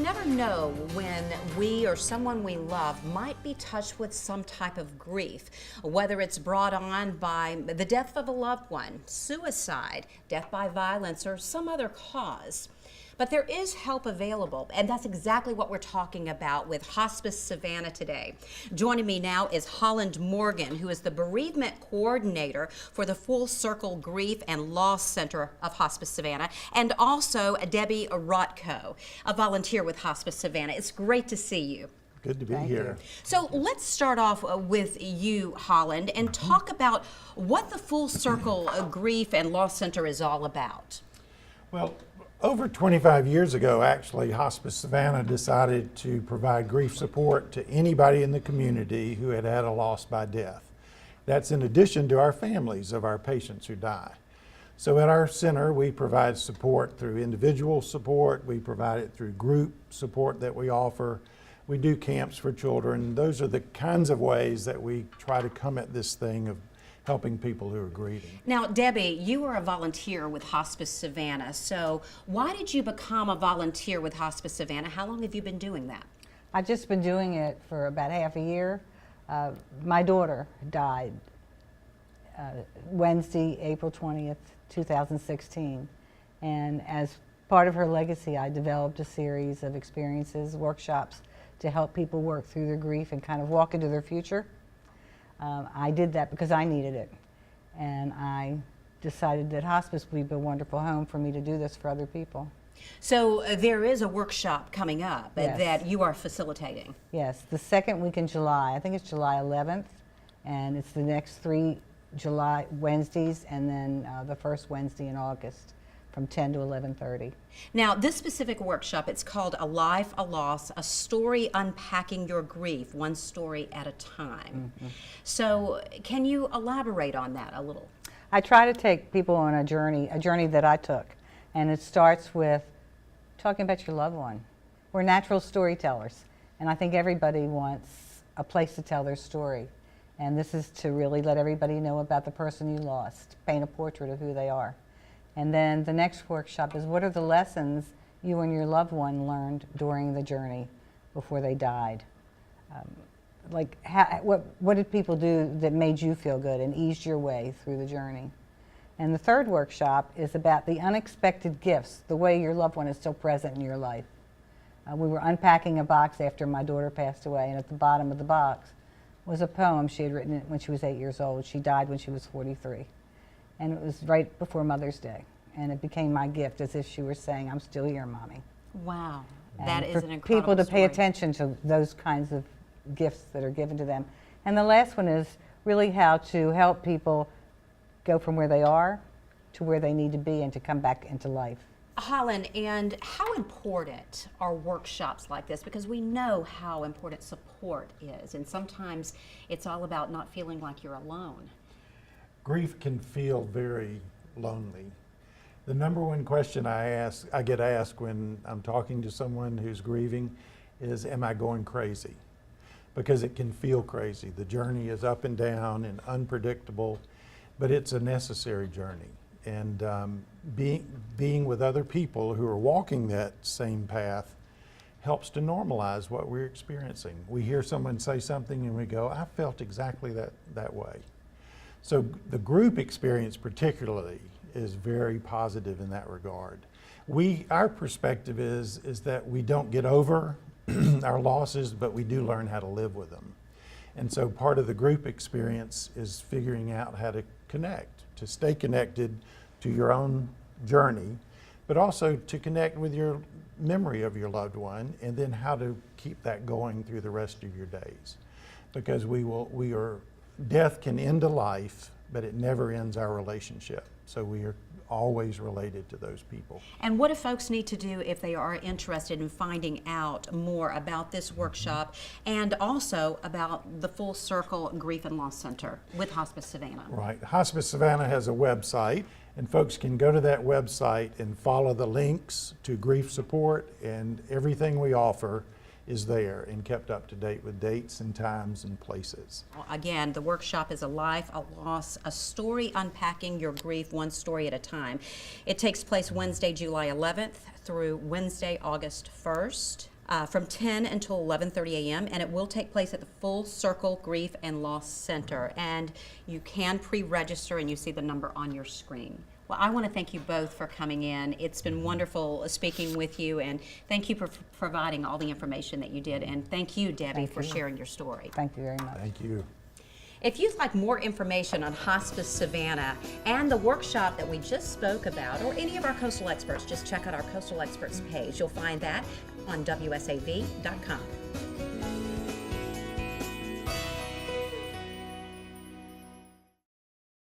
never know when we or someone we love might be touched with some type of grief, whether it's brought on by the death of a loved one, suicide, death by violence, or some other cause. But there is help available, and that's exactly what we're talking about with Hospice Savannah today. Joining me now is Holland Morgan, who is the bereavement coordinator for the Full Circle Grief and Loss Center of Hospice Savannah, and also Debbie Rotko, a volunteer with Hospice Savannah. It's great to see you. Good to be here. So let's start off with you, Holland, and talk about what the Full Circle Grief and Loss Center is all about. Well, over 25 years ago, actually, Hospice Savannah decided to provide grief support to anybody in the community who had had a loss by death. That's in addition to our families of our patients who die. So at our center, we provide support through individual support, we provide it through group support that we offer. We do camps for children. Those are the kinds of ways that we try to come at this thing of helping people who are grieving. Now, Debbie, you are a volunteer with Hospice Savannah. So why did you become a volunteer with Hospice Savannah? How long have you been doing that? I've just been doing it for about half a year. My daughter died Wednesday, April 20th, 2016. And as part of her legacy, I developed a series of experiences, workshops to help people work through their grief and kind of walk into their future. I did that because I needed it, and I decided that hospice would be a wonderful home for me to do this for other people. So there is a workshop coming up Yes. that you are facilitating. Yes, the second week in July. I think it's July 11th, and it's the next 3 July Wednesdays, and then the first Wednesday in August from 10 to 11:30. Now, this specific workshop, it's called A Life, a Loss, a Story Unpacking Your Grief, One Story at a Time. So can you elaborate on that a little? I try to take people on a journey that I took, and it starts with talking about your loved one. We're natural storytellers, and I think everybody wants a place to tell their story. And this is to really let everybody know about the person you lost, paint a portrait of who they are. And then the next workshop is, what are the lessons you and your loved one learned during the journey before they died? What did people do that made you feel good and eased your way through the journey? And the third workshop is about the unexpected gifts, the way your loved one is still present in your life. We were unpacking a box after my daughter passed away, and at the bottom of the box was a poem she had written when she was 8 years old. She died when she was 43. And it was right before Mother's Day. And it became my gift, as if she were saying, I'm still here, Mommy. Wow, And that is for an incredible people to pay story. attention to those kinds of gifts that are given to them. And the last one is really how to help people go from where they are to where they need to be and to come back into life. Holland, and how important are workshops like this? Because we know how important support is, and sometimes it's all about not feeling like you're alone. Grief can feel very lonely. The number one question I get asked when I'm talking to someone who's grieving is, am I going crazy? Because it can feel crazy. The journey is up and down and unpredictable, but it's a necessary journey. And being with other people who are walking that same path helps to normalize what we're experiencing. We hear someone say something and we go, I felt exactly that way. So the group experience particularly is very positive in that regard. Our perspective is that we don't get over our losses, but we do learn how to live with them. And so part of the group experience is figuring out how to connect, to stay connected to your own journey, but also to connect with your memory of your loved one, and then how to keep that going through the rest of your days. Because death can end a life, but it never ends our relationship. So we are always related to those people. And what do folks need to do if they are interested in finding out more about this workshop and also about the Full Circle Grief and Loss Center with Hospice Savannah? Right. Hospice Savannah has a website, and folks can go to that website and follow the links to grief support, and everything we offer is there and kept up to date with dates and times and places. Again, the workshop is A Life, a Loss, a Story Unpacking Your Grief, One Story at a Time. It takes place Wednesday, July 11th through Wednesday, August 1st. from 10 until 11:30 a.m. and it will take place at the Full Circle Grief and Loss Center. And you can pre-register, and you see the number on your screen. Well, I want to thank you both for coming in. It's been wonderful speaking with you, and thank you for providing all the information that you did. And thank you, Debbie, for sharing your story. Thank you very much. Thank you. If you'd like more information on Hospice Savannah and the workshop that we just spoke about, or any of our Coastal Experts, just check out our Coastal Experts page. You'll find that on WSAV.com.